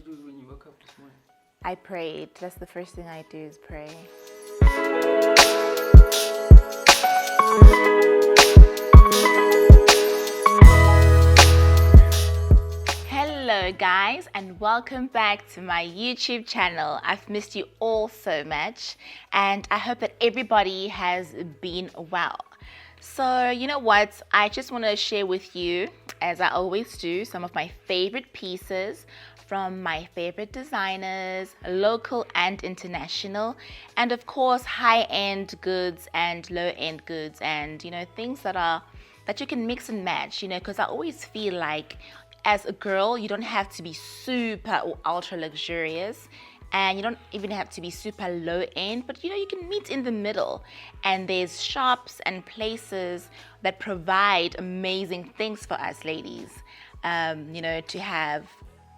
you do when you woke up this morning? I prayed. That's the first thing I do is pray. Hello guys, and welcome back to my YouTube channel. I've missed you all so much, and I hope that everybody has been well. So you know what, I just want to share with you, as I always do, some of my favorite pieces from my favorite designers, local and international, and of course high-end goods and low-end goods, and things that you can mix and match, because I always feel like as a girl you don't have to be super or ultra luxurious, and you don't even have to be super low end, but you can meet in the middle, and there's shops and places that provide amazing things for us ladies, to have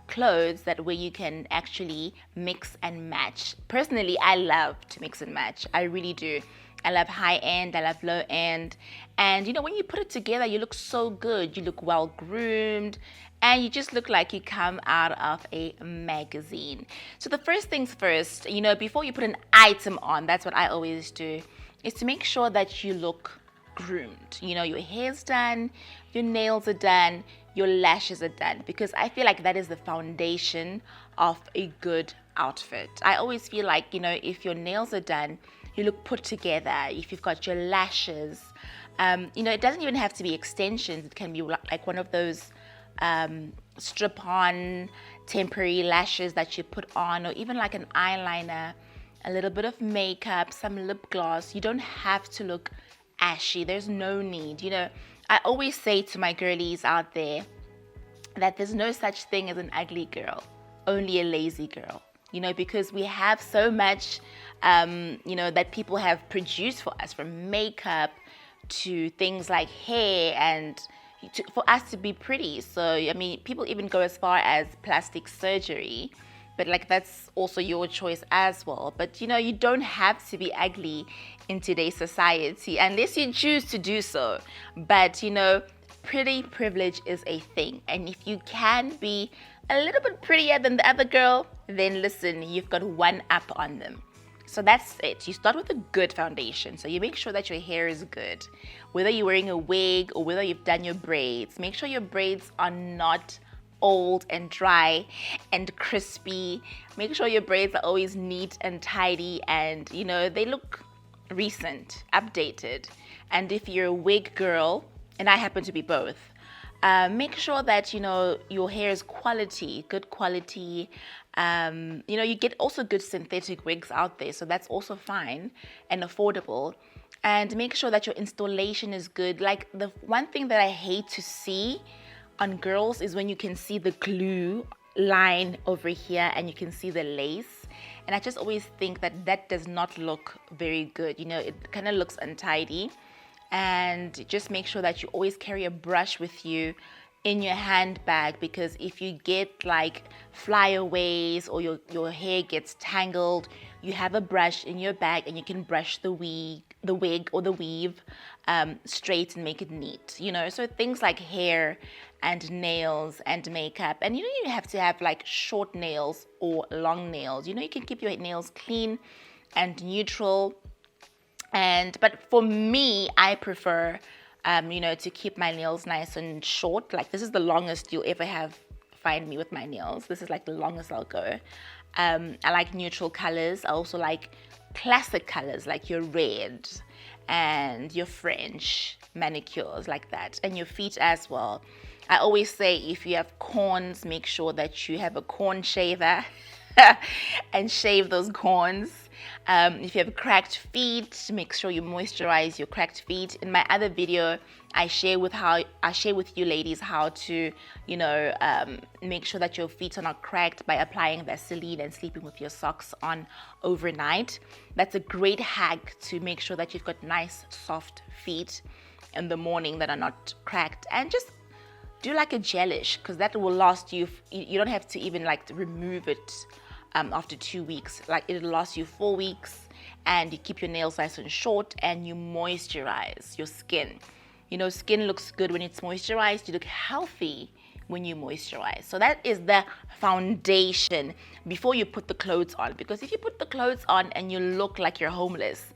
clothes that where you can actually mix and match. Personally, I love to mix and match. I really do. I love high end, I love low end, and when you put it together, you look so good. You look well groomed, and you just look like you come out of a magazine. So the first things first, before you put an item on, that's what I always do, is to make sure that you look groomed. Your hair's done, your nails are done, your lashes are done, because I feel like that is the foundation of a good outfit. I always feel like, if your nails are done, you look put together. If you've got your lashes, it doesn't even have to be extensions. It can be like one of those strip-on temporary lashes that you put on, or even like an eyeliner, a little bit of makeup, some lip gloss. You don't have to look ashy. There's no need. I always say to my girlies out there that there's no such thing as an ugly girl, only a lazy girl, because we have so much, that people have produced for us, from makeup to things like hair, and for us to be pretty. So, people even go as far as plastic surgery, but that's also your choice as well. But, you don't have to be ugly in today's society unless you choose to do so. But, pretty privilege is a thing. And if you can be a little bit prettier than the other girl, then listen, you've got one up on them. So that's it. You start with a good foundation. So you make sure that your hair is good. Whether you're wearing a wig or whether you've done your braids, make sure your braids are not old and dry and crispy. Make sure your braids are always neat and tidy, and they look recent, updated. And if you're a wig girl, and I happen to be both, make sure that your hair is good quality. You get also good synthetic wigs out there, so that's also fine and affordable. And make sure that your installation is good. Like, the one thing that I hate to see on girls is when you can see the glue line over here and you can see the lace, and I just always think that does not look very good. It kind of looks untidy. And just make sure that you always carry a brush with you in your handbag, because if you get like flyaways or your hair gets tangled, you have a brush in your bag and you can brush the wig or the weave straight and make it neat. So things like hair and nails and makeup, and you have to have like short nails or long nails. You can keep your nails clean and neutral. But for me, I prefer, to keep my nails nice and short. Like, this is the longest you'll ever find me with my nails. This is like the longest I'll go. I like neutral colors. I also like classic colors, like your red and your French manicures, like that. And your feet as well. I always say, if you have corns, make sure that you have a corn shaver and shave those corns. If you have cracked feet, make sure you moisturize your cracked feet. In my other video, I share with you ladies how to, make sure that your feet are not cracked by applying Vaseline and sleeping with your socks on overnight. That's a great hack to make sure that you've got nice, soft feet in the morning that are not cracked. And just do like a gelish, because that will last you. You don't have to even remove it after 2 weeks. It'll last you 4 weeks, and you keep your nails nice and short, and you moisturize your skin. Skin looks good when it's moisturized. You look healthy when you moisturize. So that is the foundation before you put the clothes on. Because if you put the clothes on and you look like you're homeless,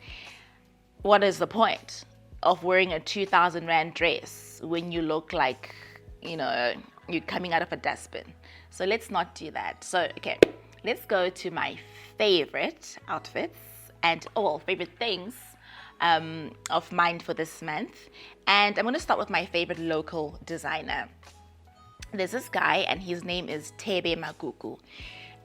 what is the point of wearing a 2,000 Rand dress when you look like, you're coming out of a dustbin? So let's not do that. So, okay, let's go to my favorite outfits and favorite things of mine for this month. And I'm going to start with my favorite local designer. There's this guy, and his name is Thebe Magugu.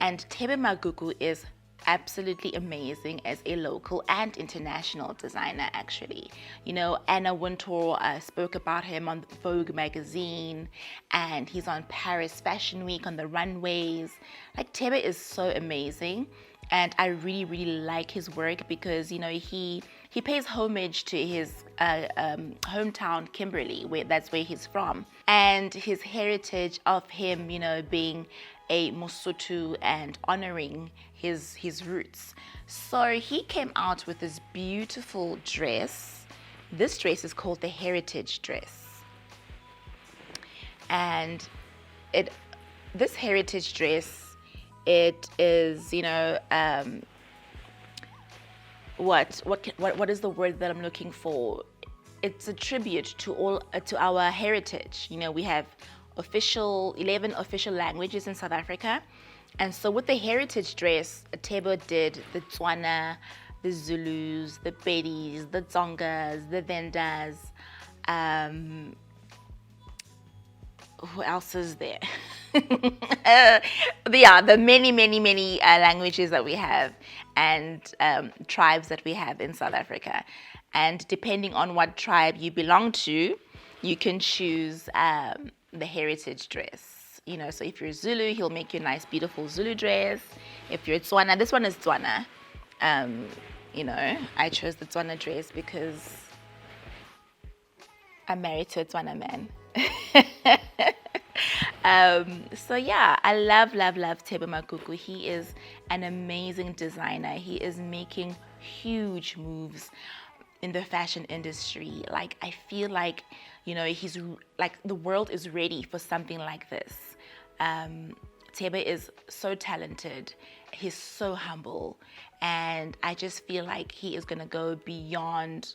And Thebe Magugu is absolutely amazing as a local and international designer, actually. Anna Wintour spoke about him on Vogue magazine, and he's on Paris Fashion Week on the runways. Like, Thebe is so amazing, and I really, really like his work because, he pays homage to his hometown, Kimberley, that's where he's from, and his heritage of him, being a Mosotho and honoring his roots. So he came out with this beautiful dress. This dress is called the Heritage Dress, and this Heritage Dress, it is, what is the word that I'm looking for? It's a tribute to our heritage. We have 11 official languages in South Africa, and so with the Heritage Dress, Thebe did the Tswana, the Zulus, the Bedis, the Tsongas, the Vendas. Who else is there? The many languages that we have and tribes that we have in South Africa. And depending on what tribe you belong to, you can choose the Heritage Dress. So if you're Zulu, he'll make you a nice, beautiful Zulu dress. If you're Tswana, this one is Tswana. I chose the Tswana dress because I'm married to a Tswana man. So yeah, I love Thebe Magugu. He is an amazing designer. He is making huge moves in the fashion industry. Like, I feel like, he's like, the world is ready for something like this. Thebe is so talented. He's so humble, and I just feel like he is gonna go beyond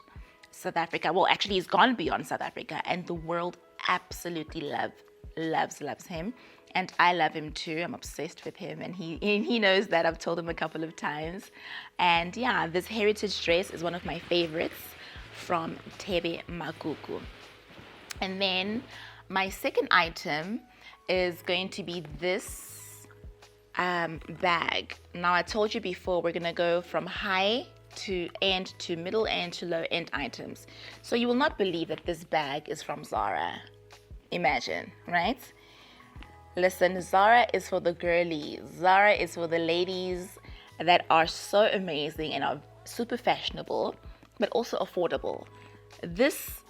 South Africa. Well, actually, he's gone beyond South Africa, and the world absolutely loves him, and I love him too. I'm obsessed with him, and he knows that. I've told him a couple of times. And yeah, this Heritage Dress is one of my favorites from Thebe Magugu. And then my second item is going to be this bag. Now, I told you before, we're gonna go from high to end to middle end to low end items. So you will not believe that this bag is from Zara. Imagine, right? Listen, Zara is for the girlies. Zara is for the ladies that are so amazing and are super fashionable, but also affordable. This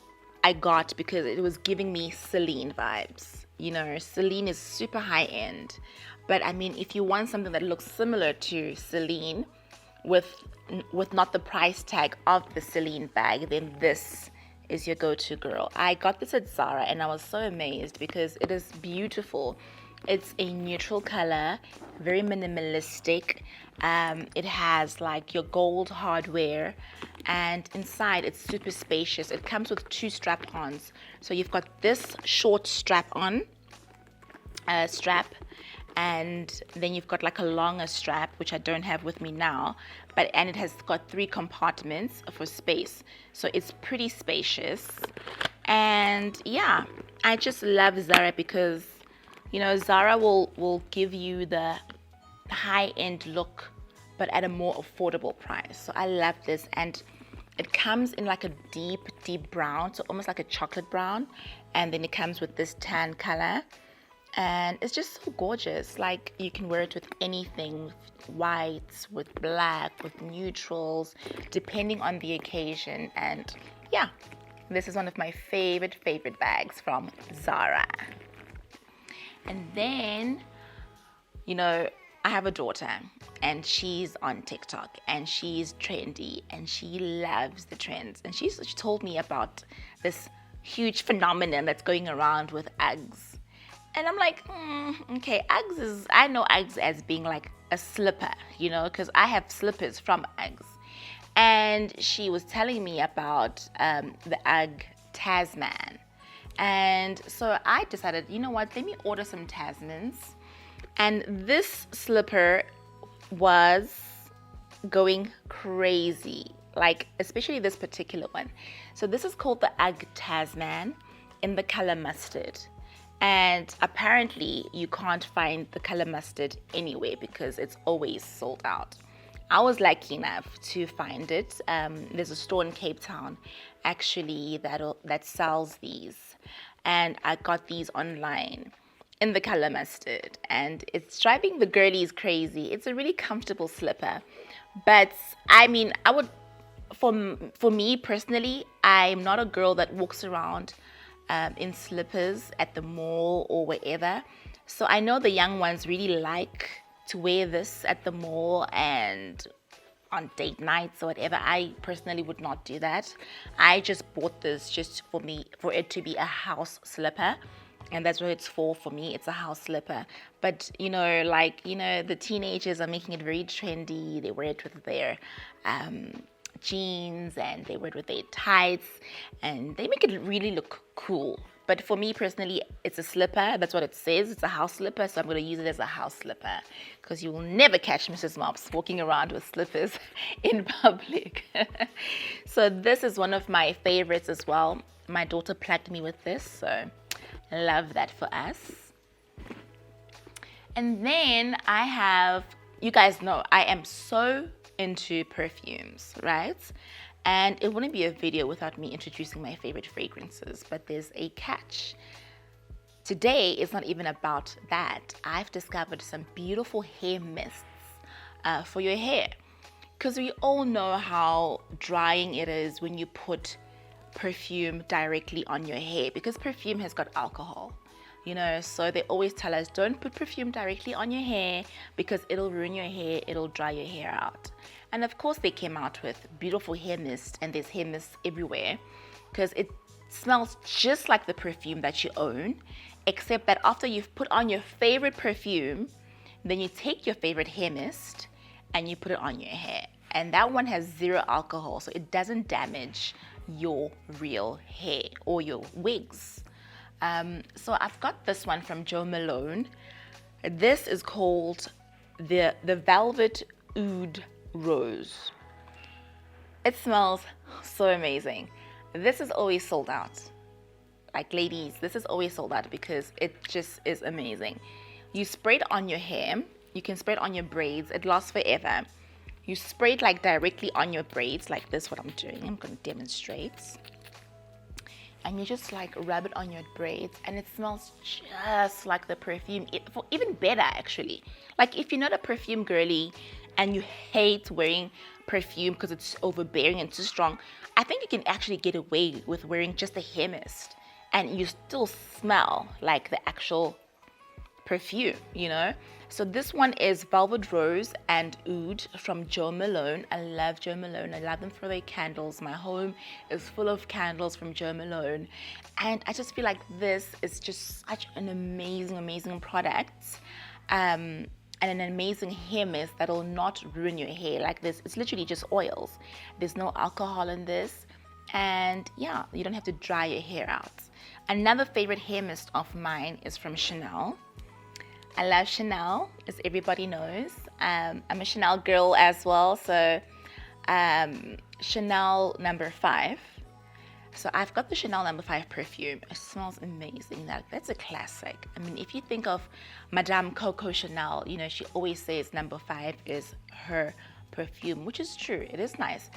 I got because it was giving me Celine vibes. Celine is super high end, but I mean, if you want something that looks similar to Celine with not the price tag of the Celine bag, then this is your go-to girl. I got this at Zara, and I was so amazed because it is beautiful. It's a neutral color, very minimalistic. It has like your gold hardware, and inside it's super spacious. It comes with 2 strap-ons. So you've got this short strap-on strap, and then you've got like a longer strap, which I don't have with me now, and it has got 3 compartments for space, so it's pretty spacious. And yeah, I just love Zara because Zara will give you the high-end look, but at a more affordable price. So I love this, and it comes in like a deep brown, so almost like a chocolate brown, and then it comes with this tan color. And it's just so gorgeous. Like, you can wear it with anything, with whites, with black, with neutrals, depending on the occasion. And yeah, this is one of my favorite bags from Zara. And then, I have a daughter, and she's on TikTok, and she's trendy, and she loves the trends. And she told me about this huge phenomenon that's going around with Uggs. And I'm like, okay, Uggs is, I know Uggs as being like a slipper, you know, because I have slippers from Uggs. And she was telling me about the Ugg Tasman. And so I decided, you know what, let me order some Tasmans. And this slipper was going crazy, like especially this particular one. So this is called the Ugg Tasman in the color mustard. And apparently you can't find the color mustard anywhere because it's always sold out. I was lucky enough to find it. There's a store in Cape Town actually that sells these, and I got these online in the color mustard, and it's driving the girlies crazy. It's a really comfortable slipper, but I mean, I would, for me personally, I'm not a girl that walks around in slippers at the mall or wherever. So I know the young ones really like to wear this at the mall and on date nights or whatever. I personally would not do that. I just bought this just for it to be a house slipper. And that's what it's for me. It's a house slipper. But, you know, like, you know, the teenagers are making it very trendy. They wear it with their jeans, and they wear it with their tights, and they make it really look cool. But for me personally, it's a slipper. That's what it says. It's a house slipper, so I'm going to use it as a house slipper, because you will never catch Mrs. Mops walking around with slippers in public. So this is one of my favorites as well. My daughter plugged me with this, so love that for us. And then I have, you guys know, I am so into perfumes, right? And it wouldn't be a video without me introducing my favorite fragrances, but there's a catch. Today is not even about that. I've discovered some beautiful hair mists for your hair, because we all know how drying it is when you put perfume directly on your hair, because perfume has got alcohol, you know. So they always tell us, don't put perfume directly on your hair because it'll ruin your hair, it'll dry your hair out. And of course they came out with beautiful hair mist, and there's hair mist everywhere, because it smells just like the perfume that you own, except that after you've put on your favorite perfume, then you take your favorite hair mist and you put it on your hair. And that one has 0 alcohol, so it doesn't damage your real hair or your wigs. So I've got this one from Jo Malone. This is called the Velvet Oud Rose. It smells so amazing. This is always sold out. Like, ladies, this is always sold out because it just is amazing. You spray it on your hair. You can spray it on your braids. It lasts forever. You spray it like directly on your braids, like this, what I'm doing. I'm going to demonstrate. And you just like rub it on your braids, and it smells just like the perfume, even better actually. Like, if you're not a perfume girly and you hate wearing perfume because it's overbearing and too strong, I think you can actually get away with wearing just a hair mist and you still smell like the actual perfume, you know. So this one is Velvet Rose and Oud from Jo Malone. I love Jo Malone. I love them for their candles. My home is full of candles from Jo Malone, and I just feel like this is just such an amazing product, and an amazing hair mist that'll not ruin your hair. Like this, it's literally just oils. There's no alcohol in this, and yeah, you don't have to dry your hair out. Another favorite hair mist of mine is from Chanel. I love Chanel, as everybody knows. I'm a Chanel girl as well, so Chanel number 5. So I've got the Chanel number 5 perfume. It smells amazing. That's a classic. I mean, if you think of Madame Coco Chanel, you know, she always says number 5 is her perfume, which is true. It is nice.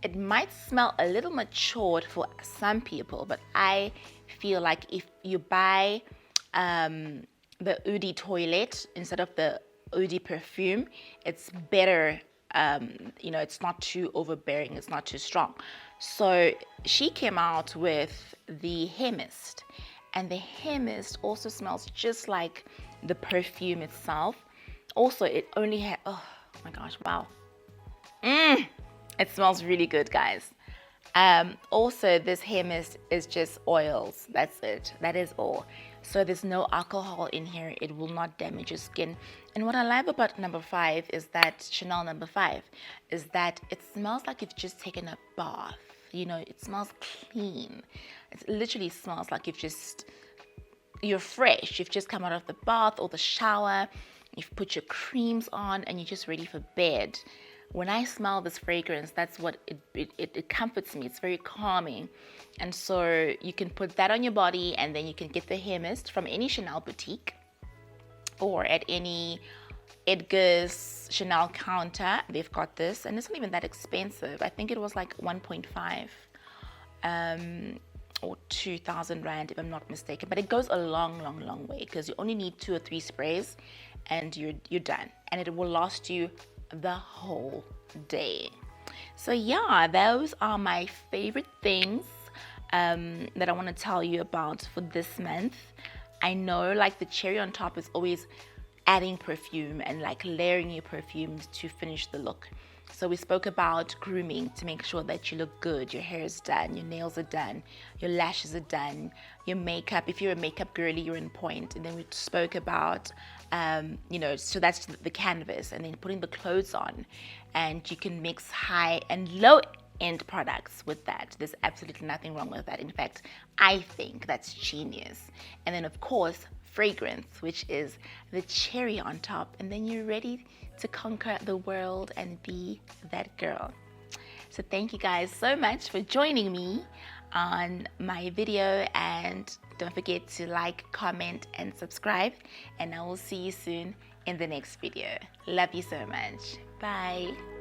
It might smell a little matured for some people, but I feel like if you buy the Oudi toilette instead of the Oudi perfume, it's better. You know, it's not too overbearing, it's not too strong. So she came out with the hair mist, and the hair mist also smells just like the perfume itself. Also, it only had, oh my gosh, wow. It smells really good, guys. Also, this hair mist is just oils. That's it. That is all. So there's no alcohol in here. It will not damage your skin. And what I love about number 5 is that Chanel number 5 is that it smells like you've just taken a bath. You know, it smells clean. It literally smells like you're fresh. You've just come out of the bath or the shower. You've put your creams on and you're just ready for bed. When I smell this fragrance, that's what it comforts me. It's very calming. And so you can put that on your body, and then you can get the hair mist from any Chanel boutique or at any Edgar's Chanel counter. They've got this, and it's not even that expensive. I think it was like 1.5 or 2,000 rand if I'm not mistaken. But it goes a long way, because you only need 2 or 3 sprays and you're done, and it will last you the whole day. So yeah, those are my favorite things that I want to tell you about for this month. I know, like, the cherry on top is always adding perfume and like layering your perfumes to finish the look. So we spoke about grooming to make sure that you look good. Your hair is done, your nails are done, your lashes are done, your makeup. If you're a makeup girly, you're in point. And then we spoke about, so that's the canvas, and then putting the clothes on. And you can mix high and low end products with that. There's absolutely nothing wrong with that. In fact, I think that's genius. And then, of course, fragrance, which is the cherry on top, and then you're ready to conquer the world and be that girl. So thank you guys so much for joining me on my video, and don't forget to like, comment, and subscribe, and I will see you soon in the next video. Love you so much. Bye.